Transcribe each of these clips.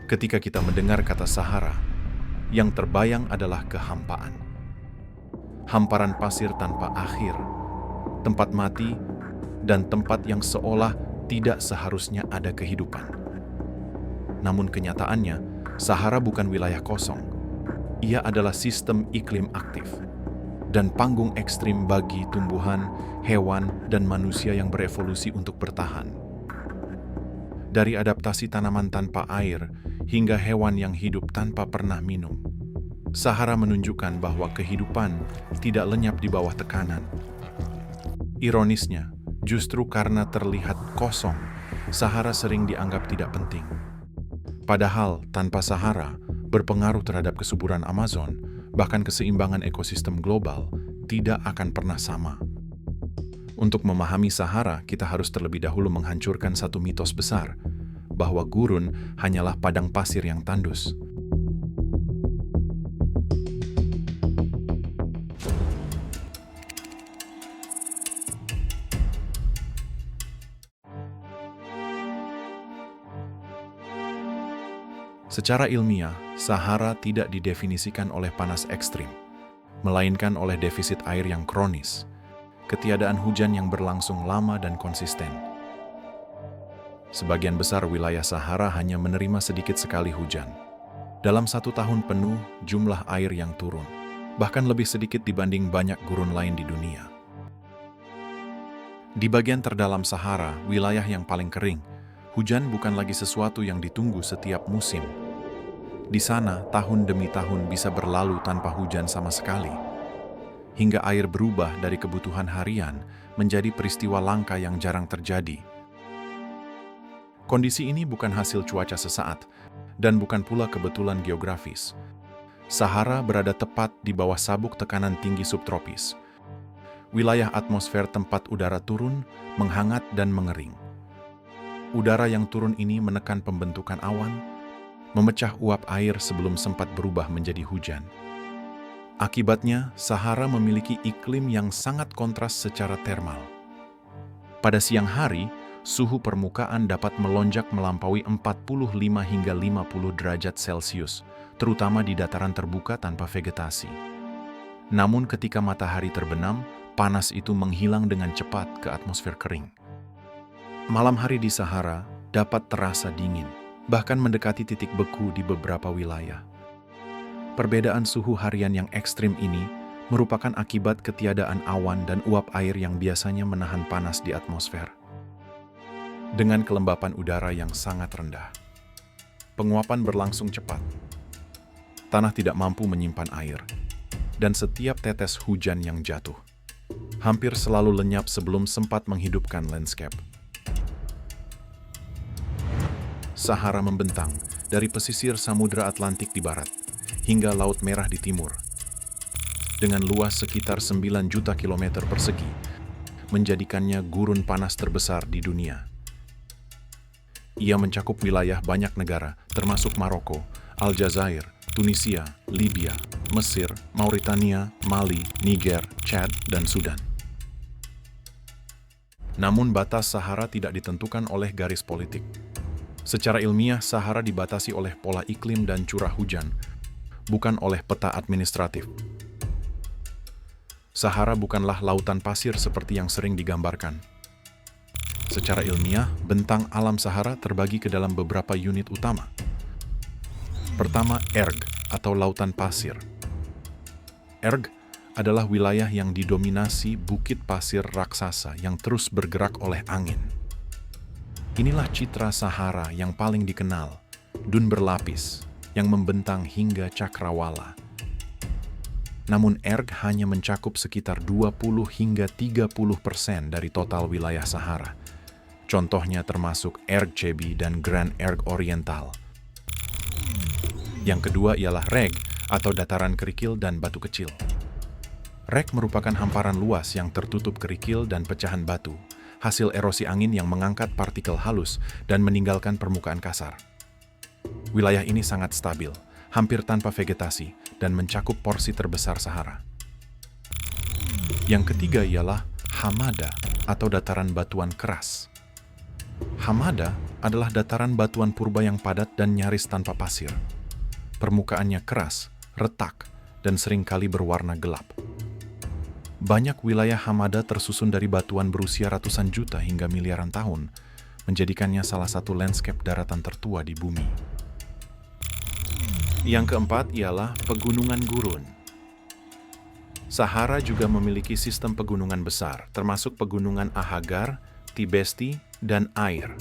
Ketika kita mendengar kata Sahara, yang terbayang adalah kehampaan. Hamparan pasir tanpa akhir, tempat mati, dan tempat yang seolah tidak seharusnya ada kehidupan. Namun kenyataannya, Sahara bukan wilayah kosong. Ia adalah sistem iklim aktif dan panggung ekstrim bagi tumbuhan, hewan, dan manusia yang berevolusi untuk bertahan. Dari adaptasi tanaman tanpa air hingga hewan yang hidup tanpa pernah minum, Sahara menunjukkan bahwa kehidupan tidak lenyap di bawah tekanan. Ironisnya, justru karena terlihat kosong, Sahara sering dianggap tidak penting. Padahal tanpa Sahara, berpengaruh terhadap kesuburan Amazon, bahkan keseimbangan ekosistem global, tidak akan pernah sama. Untuk memahami Sahara, kita harus terlebih dahulu menghancurkan satu mitos besar, bahwa gurun hanyalah padang pasir yang tandus. Secara ilmiah, Sahara tidak didefinisikan oleh panas ekstrim, melainkan oleh defisit air yang kronis, ketiadaan hujan yang berlangsung lama dan konsisten. Sebagian besar wilayah Sahara hanya menerima sedikit sekali hujan. Dalam 1 tahun penuh, jumlah air yang turun, bahkan lebih sedikit dibanding banyak gurun lain di dunia. Di bagian terdalam Sahara, wilayah yang paling kering, hujan bukan lagi sesuatu yang ditunggu setiap musim. Di sana, tahun demi tahun bisa berlalu tanpa hujan sama sekali, hingga air berubah dari kebutuhan harian menjadi peristiwa langka yang jarang terjadi. Kondisi ini bukan hasil cuaca sesaat, dan bukan pula kebetulan geografis. Sahara berada tepat di bawah sabuk tekanan tinggi subtropis. Wilayah atmosfer tempat udara turun, menghangat dan mengering. Udara yang turun ini menekan pembentukan awan, memecah uap air sebelum sempat berubah menjadi hujan. Akibatnya, Sahara memiliki iklim yang sangat kontras secara termal. Pada siang hari, suhu permukaan dapat melonjak melampaui 45 hingga 50 derajat Celcius, terutama di dataran terbuka tanpa vegetasi. Namun ketika matahari terbenam, panas itu menghilang dengan cepat ke atmosfer kering. Malam hari di Sahara dapat terasa dingin, bahkan mendekati titik beku di beberapa wilayah. Perbedaan suhu harian yang ekstrim ini merupakan akibat ketiadaan awan dan uap air yang biasanya menahan panas di atmosfer. Dengan kelembapan udara yang sangat rendah, penguapan berlangsung cepat. Tanah tidak mampu menyimpan air, dan setiap tetes hujan yang jatuh hampir selalu lenyap sebelum sempat menghidupkan landscape. Sahara membentang dari pesisir Samudra Atlantik di barat hingga Laut Merah di timur. Dengan luas sekitar 9 juta kilometer persegi, menjadikannya gurun panas terbesar di dunia. Ia mencakup wilayah banyak negara, termasuk Maroko, Aljazair, Tunisia, Libya, Mesir, Mauritania, Mali, Niger, Chad, dan Sudan. Namun batas Sahara tidak ditentukan oleh garis politik. Secara ilmiah, Sahara dibatasi oleh pola iklim dan curah hujan, bukan oleh peta administratif. Sahara bukanlah lautan pasir seperti yang sering digambarkan. Secara ilmiah, bentang alam Sahara terbagi ke dalam beberapa unit utama. Pertama, erg atau lautan pasir. Erg adalah wilayah yang didominasi bukit pasir raksasa yang terus bergerak oleh angin. Inilah citra Sahara yang paling dikenal, dun berlapis, yang membentang hingga cakrawala. Namun erg hanya mencakup sekitar 20 hingga 30% dari total wilayah Sahara. Contohnya termasuk Erg Cebi dan Grand Erg Oriental. Yang kedua ialah reg atau dataran kerikil dan batu kecil. Reg merupakan hamparan luas yang tertutup kerikil dan pecahan batu, hasil erosi angin yang mengangkat partikel halus dan meninggalkan permukaan kasar. Wilayah ini sangat stabil, hampir tanpa vegetasi, dan mencakup porsi terbesar Sahara. Yang ketiga ialah hamada atau dataran batuan keras. Hamada adalah dataran batuan purba yang padat dan nyaris tanpa pasir. Permukaannya keras, retak, dan seringkali berwarna gelap. Banyak wilayah Hamada tersusun dari batuan berusia ratusan juta hingga miliaran tahun, menjadikannya salah satu landscape daratan tertua di bumi. Yang keempat ialah pegunungan gurun. Sahara juga memiliki sistem pegunungan besar, termasuk pegunungan Ahagar, Tibesti, dan Air.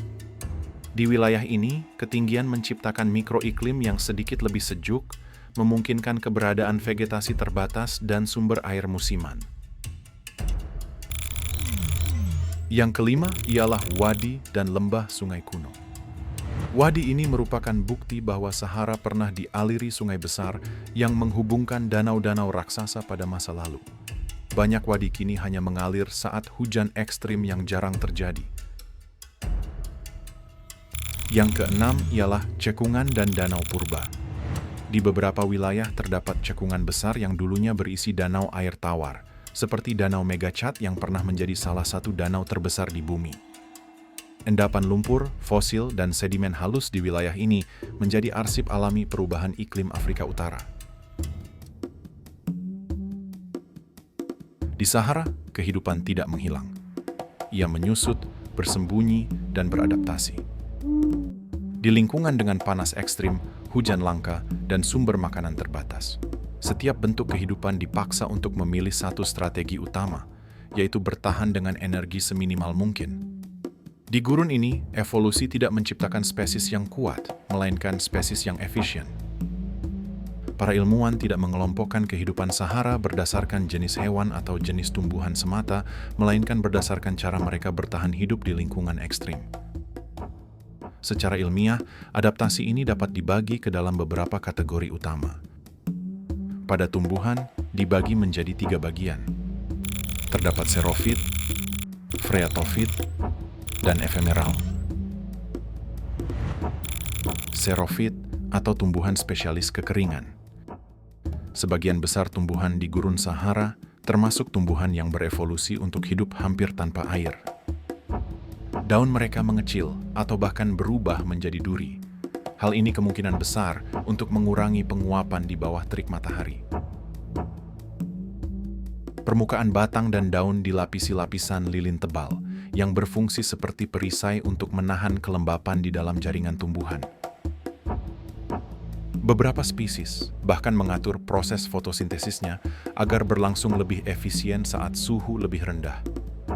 Di wilayah ini, ketinggian menciptakan mikroiklim yang sedikit lebih sejuk, memungkinkan keberadaan vegetasi terbatas dan sumber air musiman. Yang kelima ialah wadi dan lembah sungai kuno. Wadi ini merupakan bukti bahwa Sahara pernah dialiri sungai besar yang menghubungkan danau-danau raksasa pada masa lalu. Banyak wadi kini hanya mengalir saat hujan ekstrim yang jarang terjadi. Yang keenam ialah cekungan dan danau purba. Di beberapa wilayah terdapat cekungan besar yang dulunya berisi danau air tawar, seperti Danau Megachat yang pernah menjadi salah satu danau terbesar di bumi. Endapan lumpur, fosil, dan sedimen halus di wilayah ini menjadi arsip alami perubahan iklim Afrika Utara. Di Sahara, kehidupan tidak menghilang. Ia menyusut, bersembunyi, dan beradaptasi. Di lingkungan dengan panas ekstrim, hujan langka, dan sumber makanan terbatas, setiap bentuk kehidupan dipaksa untuk memilih satu strategi utama, yaitu bertahan dengan energi seminimal mungkin. Di gurun ini, evolusi tidak menciptakan spesies yang kuat, melainkan spesies yang efisien. Para ilmuwan tidak mengelompokkan kehidupan Sahara berdasarkan jenis hewan atau jenis tumbuhan semata, melainkan berdasarkan cara mereka bertahan hidup di lingkungan ekstrim. Secara ilmiah, adaptasi ini dapat dibagi ke dalam beberapa kategori utama. Pada tumbuhan, dibagi menjadi 3 bagian. Terdapat xerofit, phreatophyte, dan ephemeral. Xerofit atau tumbuhan spesialis kekeringan. Sebagian besar tumbuhan di gurun Sahara termasuk tumbuhan yang berevolusi untuk hidup hampir tanpa air. Daun mereka mengecil atau bahkan berubah menjadi duri. Hal ini kemungkinan besar untuk mengurangi penguapan di bawah terik matahari. Permukaan batang dan daun dilapisi lapisan lilin tebal yang berfungsi seperti perisai untuk menahan kelembapan di dalam jaringan tumbuhan. Beberapa spesies bahkan mengatur proses fotosintesisnya agar berlangsung lebih efisien saat suhu lebih rendah.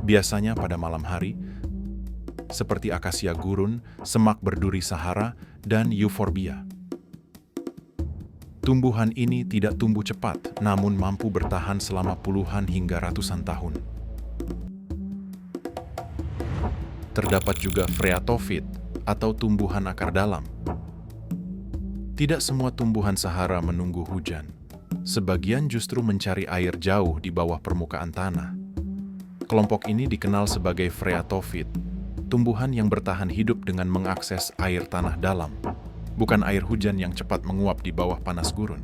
Biasanya pada malam hari, seperti akasia gurun, semak berduri Sahara, dan euphorbia. Tumbuhan ini tidak tumbuh cepat, namun mampu bertahan selama puluhan hingga ratusan tahun. Terdapat juga phreatophyte atau tumbuhan akar dalam. Tidak semua tumbuhan Sahara menunggu hujan. Sebagian justru mencari air jauh di bawah permukaan tanah. Kelompok ini dikenal sebagai phreatophyte, tumbuhan yang bertahan hidup dengan mengakses air tanah dalam, bukan air hujan yang cepat menguap di bawah panas gurun.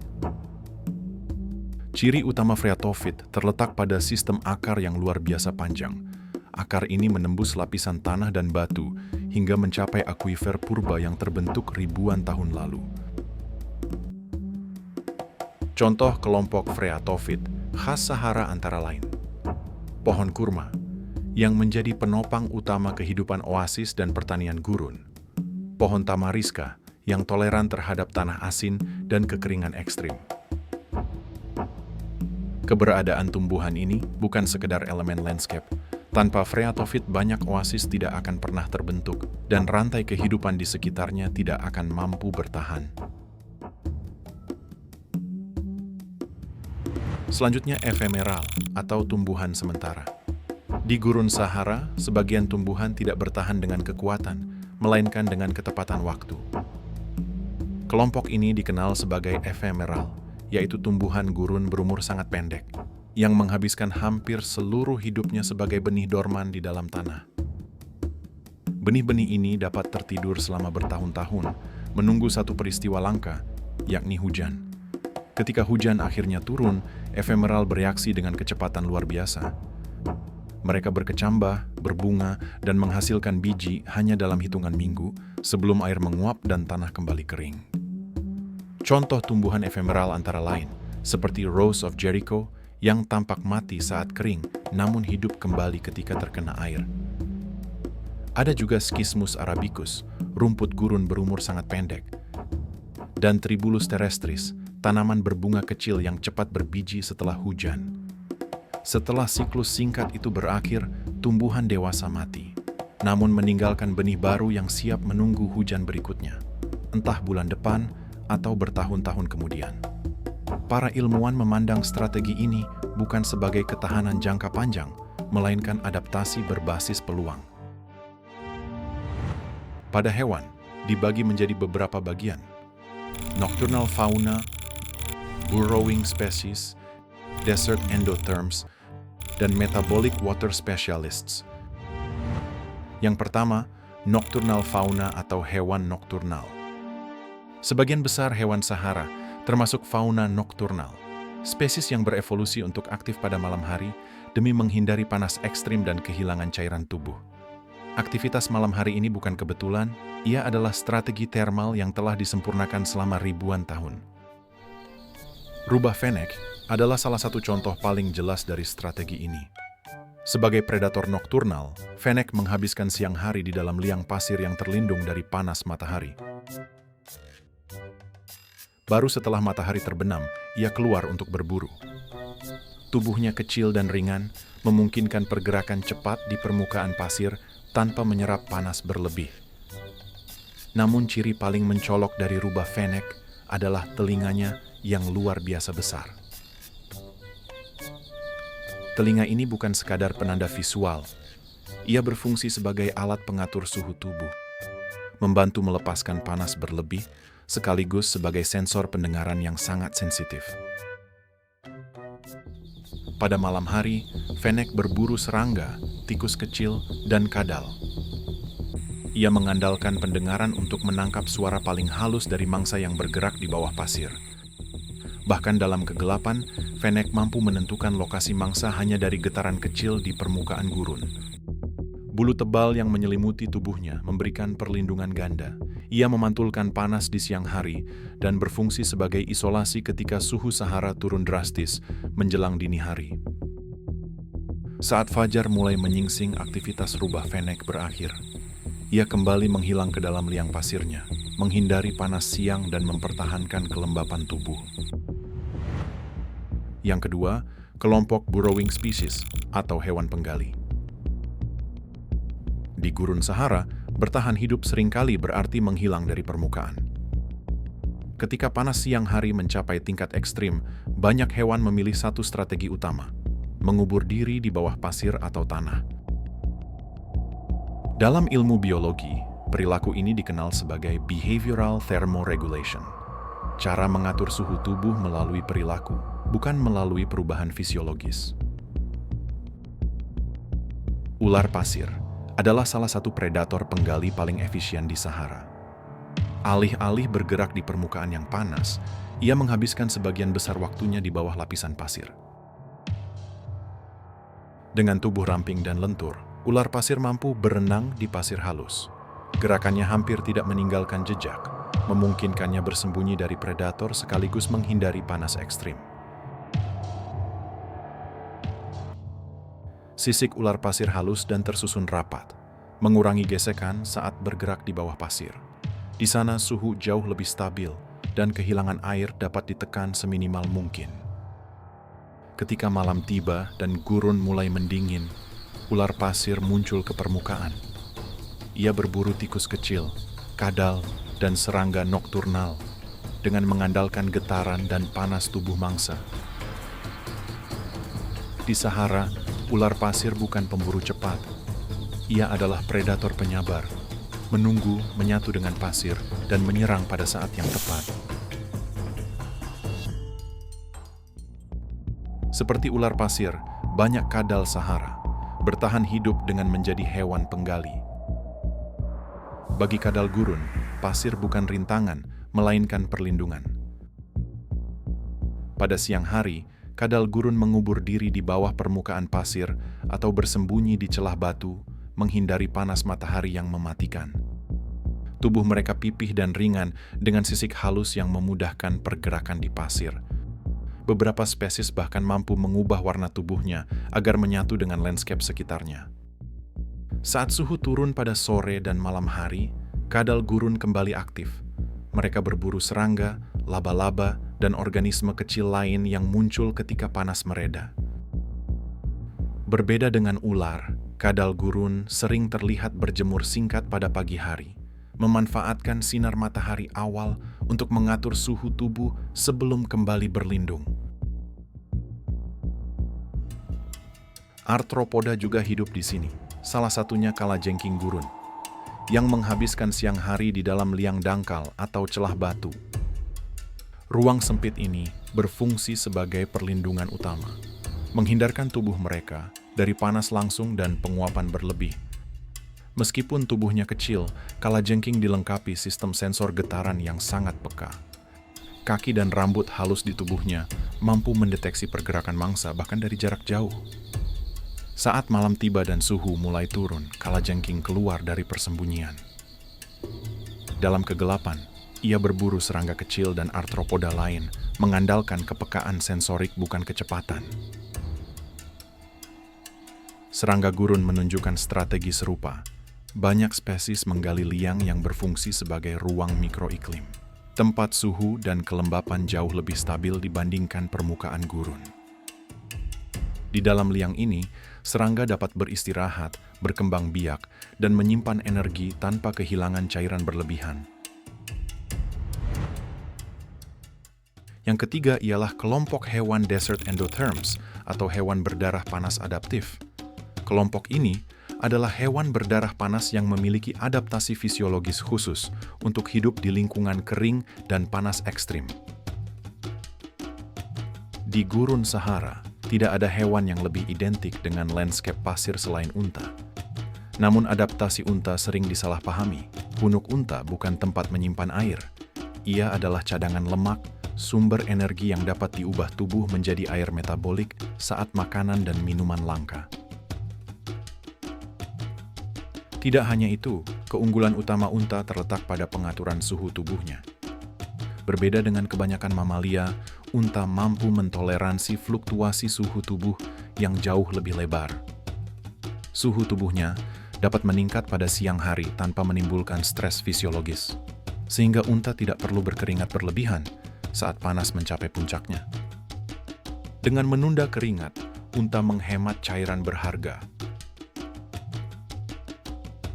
Ciri utama phreatophyte terletak pada sistem akar yang luar biasa panjang. Akar ini menembus lapisan tanah dan batu hingga mencapai akuifer purba yang terbentuk ribuan tahun lalu. Contoh kelompok phreatophyte khas Sahara antara lain: pohon kurma, yang menjadi penopang utama kehidupan oasis dan pertanian gurun. Pohon tamariska, yang toleran terhadap tanah asin dan kekeringan ekstrim. Keberadaan tumbuhan ini bukan sekedar elemen landscape. Tanpa phreatophyte, banyak oasis tidak akan pernah terbentuk, dan rantai kehidupan di sekitarnya tidak akan mampu bertahan. Selanjutnya, ephemeral atau tumbuhan sementara. Di gurun Sahara, sebagian tumbuhan tidak bertahan dengan kekuatan, melainkan dengan ketepatan waktu. Kelompok ini dikenal sebagai ephemeral, yaitu tumbuhan gurun berumur sangat pendek, yang menghabiskan hampir seluruh hidupnya sebagai benih dorman di dalam tanah. Benih-benih ini dapat tertidur selama bertahun-tahun, menunggu satu peristiwa langka, yakni hujan. Ketika hujan akhirnya turun, ephemeral bereaksi dengan kecepatan luar biasa. Mereka berkecambah, berbunga, dan menghasilkan biji hanya dalam hitungan minggu sebelum air menguap dan tanah kembali kering. Contoh tumbuhan efemeral antara lain, seperti Rose of Jericho yang tampak mati saat kering, namun hidup kembali ketika terkena air. Ada juga Schismus arabicus, rumput gurun berumur sangat pendek, dan Tribulus terrestris, tanaman berbunga kecil yang cepat berbiji setelah hujan. Setelah siklus singkat itu berakhir, tumbuhan dewasa mati, namun meninggalkan benih baru yang siap menunggu hujan berikutnya, entah bulan depan atau bertahun-tahun kemudian. Para ilmuwan memandang strategi ini bukan sebagai ketahanan jangka panjang, melainkan adaptasi berbasis peluang. Pada hewan, dibagi menjadi beberapa bagian: nocturnal fauna, burrowing species, desert endotherms, dan metabolic water specialists. Yang pertama, nocturnal fauna atau hewan nokturnal. Sebagian besar hewan Sahara, termasuk fauna nokturnal, spesies yang berevolusi untuk aktif pada malam hari demi menghindari panas ekstrim dan kehilangan cairan tubuh. Aktivitas malam hari ini bukan kebetulan, ia adalah strategi termal yang telah disempurnakan selama ribuan tahun. Rubah Fennec adalah salah satu contoh paling jelas dari strategi ini. Sebagai predator nokturnal, Fennec menghabiskan siang hari di dalam liang pasir yang terlindung dari panas matahari. Baru setelah matahari terbenam, ia keluar untuk berburu. Tubuhnya kecil dan ringan, memungkinkan pergerakan cepat di permukaan pasir tanpa menyerap panas berlebih. Namun ciri paling mencolok dari rubah Fennec adalah telinganya yang luar biasa besar. Telinga ini bukan sekadar penanda visual. Ia berfungsi sebagai alat pengatur suhu tubuh, membantu melepaskan panas berlebih, sekaligus sebagai sensor pendengaran yang sangat sensitif. Pada malam hari, Fennec berburu serangga, tikus kecil, dan kadal. Ia mengandalkan pendengaran untuk menangkap suara paling halus dari mangsa yang bergerak di bawah pasir. Bahkan dalam kegelapan, Fennec mampu menentukan lokasi mangsa hanya dari getaran kecil di permukaan gurun. Bulu tebal yang menyelimuti tubuhnya memberikan perlindungan ganda. Ia memantulkan panas di siang hari dan berfungsi sebagai isolasi ketika suhu Sahara turun drastis menjelang dini hari. Saat fajar mulai menyingsing, aktivitas rubah Fennec berakhir. Ia kembali menghilang ke dalam liang pasirnya, menghindari panas siang dan mempertahankan kelembapan tubuh. Yang kedua, kelompok burrowing species atau hewan penggali. Di gurun Sahara, bertahan hidup seringkali berarti menghilang dari permukaan. Ketika panas siang hari mencapai tingkat ekstrim, banyak hewan memilih satu strategi utama: mengubur diri di bawah pasir atau tanah. Dalam ilmu biologi, perilaku ini dikenal sebagai behavioral thermoregulation. Cara mengatur suhu tubuh melalui perilaku, bukan melalui perubahan fisiologis. Ular pasir adalah salah satu predator penggali paling efisien di Sahara. Alih-alih bergerak di permukaan yang panas, ia menghabiskan sebagian besar waktunya di bawah lapisan pasir. Dengan tubuh ramping dan lentur, ular pasir mampu berenang di pasir halus. Gerakannya hampir tidak meninggalkan jejak, memungkinkannya bersembunyi dari predator sekaligus menghindari panas ekstrim. Sisik ular pasir halus dan tersusun rapat, mengurangi gesekan saat bergerak di bawah pasir. Di sana suhu jauh lebih stabil dan kehilangan air dapat ditekan seminimal mungkin. Ketika malam tiba dan gurun mulai mendingin, ular pasir muncul ke permukaan. Ia berburu tikus kecil, kadal, dan serangga nokturnal dengan mengandalkan getaran dan panas tubuh mangsa. Di Sahara, ular pasir bukan pemburu cepat. Ia adalah predator penyabar, menunggu, menyatu dengan pasir, dan menyerang pada saat yang tepat. Seperti ular pasir, banyak kadal Sahara bertahan hidup dengan menjadi hewan penggali. Bagi kadal gurun, pasir bukan rintangan, melainkan perlindungan. Pada siang hari, kadal gurun mengubur diri di bawah permukaan pasir atau bersembunyi di celah batu, menghindari panas matahari yang mematikan. Tubuh mereka pipih dan ringan dengan sisik halus yang memudahkan pergerakan di pasir. Beberapa spesies bahkan mampu mengubah warna tubuhnya agar menyatu dengan landscape sekitarnya. Saat suhu turun pada sore dan malam hari, kadal gurun kembali aktif. Mereka berburu serangga, laba-laba, dan organisme kecil lain yang muncul ketika panas mereda. Berbeda dengan ular, kadal gurun sering terlihat berjemur singkat pada pagi hari, memanfaatkan sinar matahari awal untuk mengatur suhu tubuh sebelum kembali berlindung. Arthropoda juga hidup di sini, salah satunya kalajengking gurun, yang menghabiskan siang hari di dalam liang dangkal atau celah batu. Ruang sempit ini berfungsi sebagai perlindungan utama, menghindarkan tubuh mereka dari panas langsung dan penguapan berlebih. Meskipun tubuhnya kecil, kalajengking dilengkapi sistem sensor getaran yang sangat peka. Kaki dan rambut halus di tubuhnya mampu mendeteksi pergerakan mangsa bahkan dari jarak jauh. Saat malam tiba dan suhu mulai turun, kalajengking keluar dari persembunyian. Dalam kegelapan, ia berburu serangga kecil dan arthropoda lain, mengandalkan kepekaan sensorik bukan kecepatan. Serangga gurun menunjukkan strategi serupa. Banyak spesies menggali liang yang berfungsi sebagai ruang mikroiklim. Tempat suhu dan kelembapan jauh lebih stabil dibandingkan permukaan gurun. Di dalam liang ini, serangga dapat beristirahat, berkembang biak, dan menyimpan energi tanpa kehilangan cairan berlebihan. Yang ketiga ialah kelompok hewan desert endotherms atau hewan berdarah panas adaptif. Kelompok ini adalah hewan berdarah panas yang memiliki adaptasi fisiologis khusus untuk hidup di lingkungan kering dan panas ekstrim. Di gurun Sahara, tidak ada hewan yang lebih identik dengan landscape pasir selain unta. Namun adaptasi unta sering disalahpahami. Punuk unta bukan tempat menyimpan air. Ia adalah cadangan lemak, sumber energi yang dapat diubah tubuh menjadi air metabolik saat makanan dan minuman langka. Tidak hanya itu, keunggulan utama unta terletak pada pengaturan suhu tubuhnya. Berbeda dengan kebanyakan mamalia, unta mampu mentoleransi fluktuasi suhu tubuh yang jauh lebih lebar. Suhu tubuhnya dapat meningkat pada siang hari tanpa menimbulkan stres fisiologis, sehingga unta tidak perlu berkeringat berlebihan saat panas mencapai puncaknya. Dengan menunda keringat, unta menghemat cairan berharga.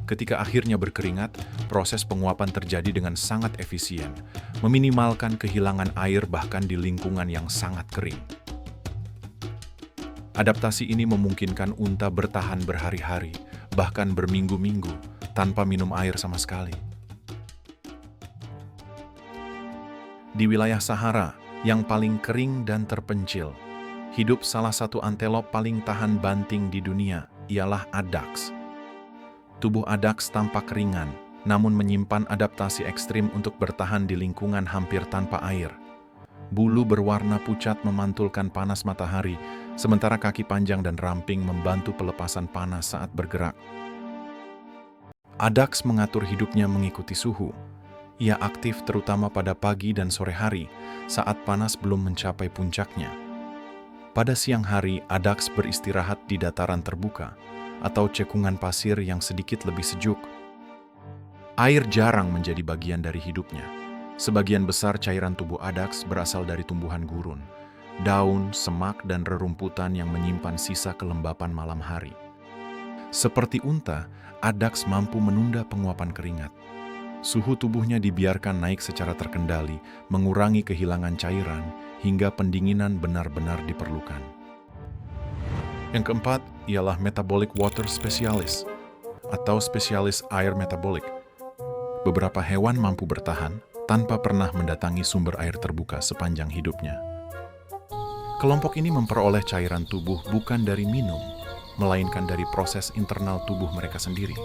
Ketika akhirnya berkeringat, proses penguapan terjadi dengan sangat efisien, meminimalkan kehilangan air bahkan di lingkungan yang sangat kering. Adaptasi ini memungkinkan unta bertahan berhari-hari, bahkan berminggu-minggu, tanpa minum air sama sekali. Di wilayah Sahara, yang paling kering dan terpencil, hidup salah satu antelop paling tahan banting di dunia, ialah adaks. Tubuh adaks tampak ringan, namun menyimpan adaptasi ekstrim untuk bertahan di lingkungan hampir tanpa air. Bulu berwarna pucat memantulkan panas matahari, sementara kaki panjang dan ramping membantu pelepasan panas saat bergerak. Adaks mengatur hidupnya mengikuti suhu. Ia aktif terutama pada pagi dan sore hari, saat panas belum mencapai puncaknya. Pada siang hari, adaks beristirahat di dataran terbuka, atau cekungan pasir yang sedikit lebih sejuk. Air jarang menjadi bagian dari hidupnya. Sebagian besar cairan tubuh adaks berasal dari tumbuhan gurun, daun, semak, dan rerumputan yang menyimpan sisa kelembapan malam hari. Seperti unta, adaks mampu menunda penguapan keringat. Suhu tubuhnya dibiarkan naik secara terkendali, mengurangi kehilangan cairan, hingga pendinginan benar-benar diperlukan. Yang keempat ialah metabolic water specialist, atau spesialis air metabolik. Beberapa hewan mampu bertahan tanpa pernah mendatangi sumber air terbuka sepanjang hidupnya. Kelompok ini memperoleh cairan tubuh bukan dari minum, melainkan dari proses internal tubuh mereka sendiri.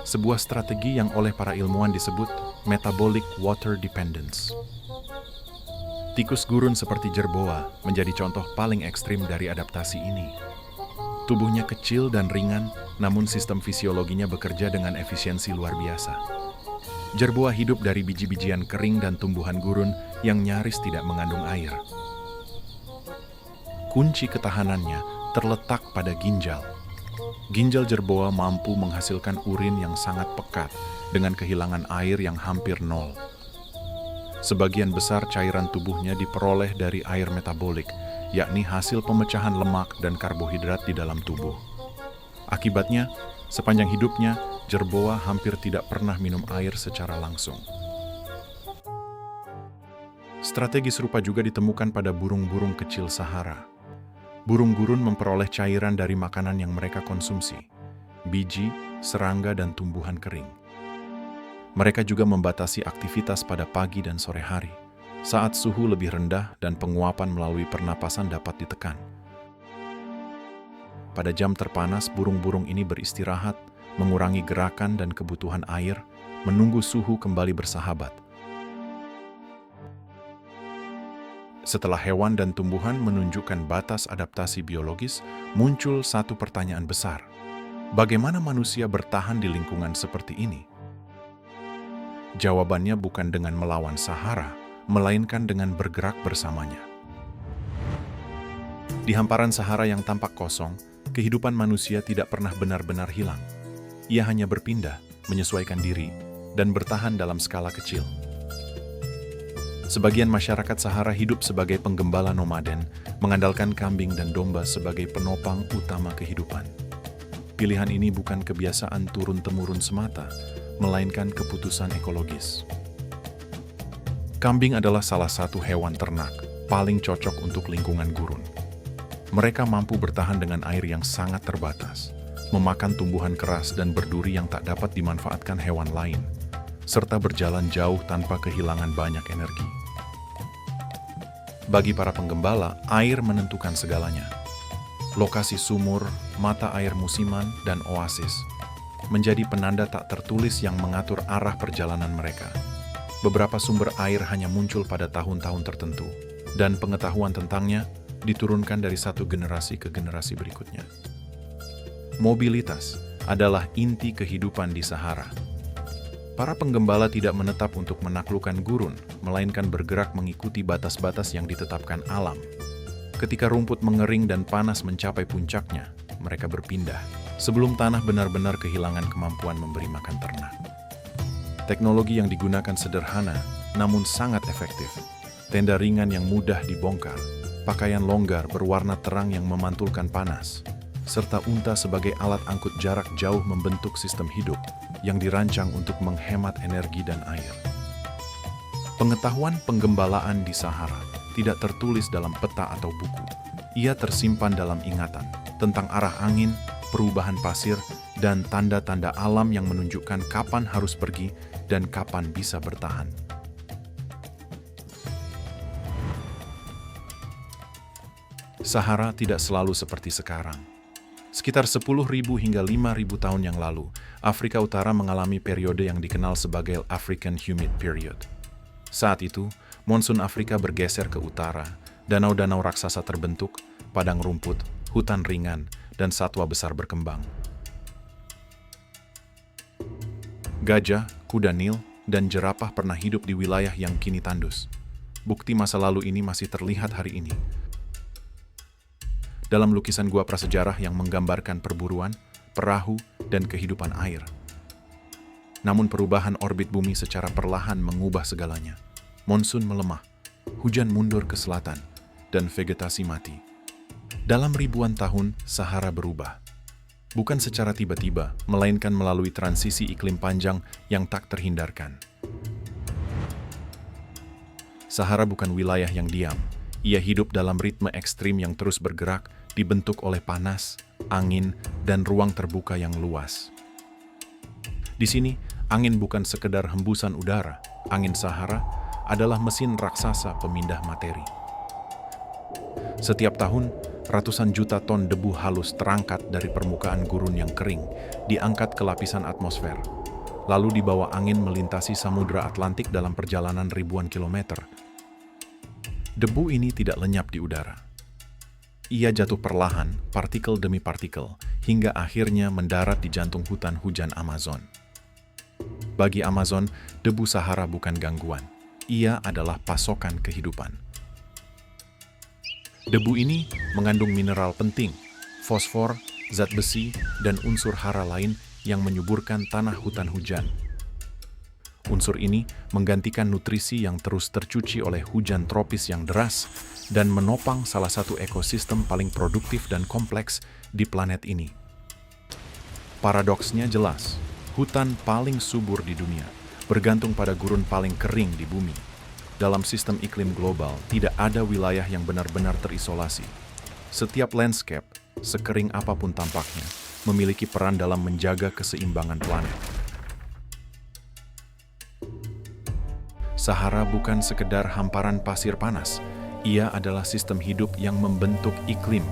Sebuah strategi yang oleh para ilmuwan disebut metabolic water dependence. Tikus gurun seperti jerboa menjadi contoh paling ekstrim dari adaptasi ini. Tubuhnya kecil dan ringan, namun sistem fisiologinya bekerja dengan efisiensi luar biasa. Jerboa hidup dari biji-bijian kering dan tumbuhan gurun yang nyaris tidak mengandung air. Kunci ketahanannya terletak pada ginjal. Ginjal jerboa mampu menghasilkan urin yang sangat pekat dengan kehilangan air yang hampir nol. Sebagian besar cairan tubuhnya diperoleh dari air metabolik, yakni hasil pemecahan lemak dan karbohidrat di dalam tubuh. Akibatnya, sepanjang hidupnya, jerboa hampir tidak pernah minum air secara langsung. Strategi serupa juga ditemukan pada burung-burung kecil Sahara. Burung gurun memperoleh cairan dari makanan yang mereka konsumsi, biji, serangga, dan tumbuhan kering. Mereka juga membatasi aktivitas pada pagi dan sore hari, saat suhu lebih rendah dan penguapan melalui pernapasan dapat ditekan. Pada jam terpanas, burung-burung ini beristirahat, mengurangi gerakan dan kebutuhan air, menunggu suhu kembali bersahabat. Setelah hewan dan tumbuhan menunjukkan batas adaptasi biologis, muncul satu pertanyaan besar. Bagaimana manusia bertahan di lingkungan seperti ini? Jawabannya bukan dengan melawan Sahara, melainkan dengan bergerak bersamanya. Di hamparan Sahara yang tampak kosong, kehidupan manusia tidak pernah benar-benar hilang. Ia hanya berpindah, menyesuaikan diri, dan bertahan dalam skala kecil. Sebagian masyarakat Sahara hidup sebagai penggembala nomaden, mengandalkan kambing dan domba sebagai penopang utama kehidupan. Pilihan ini bukan kebiasaan turun-temurun semata, melainkan keputusan ekologis. Kambing adalah salah satu hewan ternak paling cocok untuk lingkungan gurun. Mereka mampu bertahan dengan air yang sangat terbatas, memakan tumbuhan keras dan berduri yang tak dapat dimanfaatkan hewan lain, serta berjalan jauh tanpa kehilangan banyak energi. Bagi para penggembala, air menentukan segalanya. Lokasi sumur, mata air musiman, dan oasis menjadi penanda tak tertulis yang mengatur arah perjalanan mereka. Beberapa sumber air hanya muncul pada tahun-tahun tertentu, dan pengetahuan tentangnya diturunkan dari satu generasi ke generasi berikutnya. Mobilitas adalah inti kehidupan di Sahara. Para penggembala tidak menetap untuk menaklukkan gurun, melainkan bergerak mengikuti batas-batas yang ditetapkan alam. Ketika rumput mengering dan panas mencapai puncaknya, mereka berpindah, sebelum tanah benar-benar kehilangan kemampuan memberi makan ternak. Teknologi yang digunakan sederhana, namun sangat efektif. Tenda ringan yang mudah dibongkar, pakaian longgar berwarna terang yang memantulkan panas, serta unta sebagai alat angkut jarak jauh membentuk sistem hidup yang dirancang untuk menghemat energi dan air. Pengetahuan penggembalaan di Sahara tidak tertulis dalam peta atau buku. Ia tersimpan dalam ingatan tentang arah angin, perubahan pasir, dan tanda-tanda alam yang menunjukkan kapan harus pergi dan kapan bisa bertahan. Sahara tidak selalu seperti sekarang. Sekitar 10.000 hingga 5.000 tahun yang lalu, Afrika Utara mengalami periode yang dikenal sebagai African Humid Period. Saat itu, monsun Afrika bergeser ke utara, danau-danau raksasa terbentuk, padang rumput, hutan ringan, dan satwa besar berkembang. Gajah, kuda Nil, dan jerapah pernah hidup di wilayah yang kini tandus. Bukti masa lalu ini masih terlihat hari ini. Dalam lukisan gua prasejarah yang menggambarkan perburuan, perahu, dan kehidupan air. Namun perubahan orbit bumi secara perlahan mengubah segalanya. Monsun melemah, hujan mundur ke selatan, dan vegetasi mati. Dalam ribuan tahun, Sahara berubah. Bukan secara tiba-tiba, melainkan melalui transisi iklim panjang yang tak terhindarkan. Sahara bukan wilayah yang diam. Ia hidup dalam ritme ekstrim yang terus bergerak, dibentuk oleh panas, angin, dan ruang terbuka yang luas. Di sini, angin bukan sekedar hembusan udara. Angin Sahara adalah mesin raksasa pemindah materi. Setiap tahun, ratusan juta ton debu halus terangkat dari permukaan gurun yang kering, diangkat ke lapisan atmosfer, lalu dibawa angin melintasi Samudra Atlantik dalam perjalanan ribuan kilometer. Debu ini tidak lenyap di udara. Ia jatuh perlahan, partikel demi partikel, hingga akhirnya mendarat di jantung hutan hujan Amazon. Bagi Amazon, debu Sahara bukan gangguan. Ia adalah pasokan kehidupan. Debu ini mengandung mineral penting, fosfor, zat besi, dan unsur hara lain yang menyuburkan tanah hutan hujan. Unsur ini menggantikan nutrisi yang terus tercuci oleh hujan tropis yang deras dan menopang salah satu ekosistem paling produktif dan kompleks di planet ini. Paradoksnya jelas, hutan paling subur di dunia bergantung pada gurun paling kering di bumi. Dalam sistem iklim global, tidak ada wilayah yang benar-benar terisolasi. Setiap landscape, sekering apapun tampaknya, memiliki peran dalam menjaga keseimbangan planet. Sahara bukan sekedar hamparan pasir panas. Ia adalah sistem hidup yang membentuk iklim,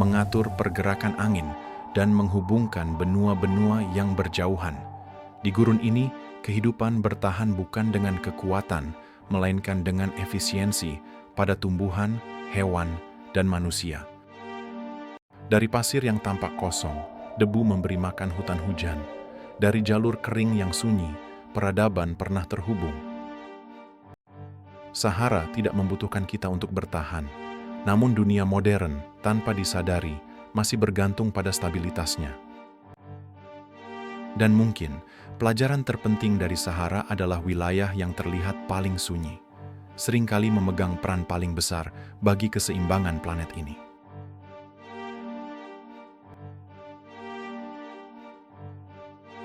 mengatur pergerakan angin, dan menghubungkan benua-benua yang berjauhan. Di gurun ini, kehidupan bertahan bukan dengan kekuatan, melainkan dengan efisiensi pada tumbuhan, hewan, dan manusia. Dari pasir yang tampak kosong, debu memberi makan hutan hujan. Dari jalur kering yang sunyi, peradaban pernah terhubung. Sahara tidak membutuhkan kita untuk bertahan, namun dunia modern, tanpa disadari, masih bergantung pada stabilitasnya. Dan mungkin, pelajaran terpenting dari Sahara adalah wilayah yang terlihat paling sunyi, seringkali memegang peran paling besar bagi keseimbangan planet ini.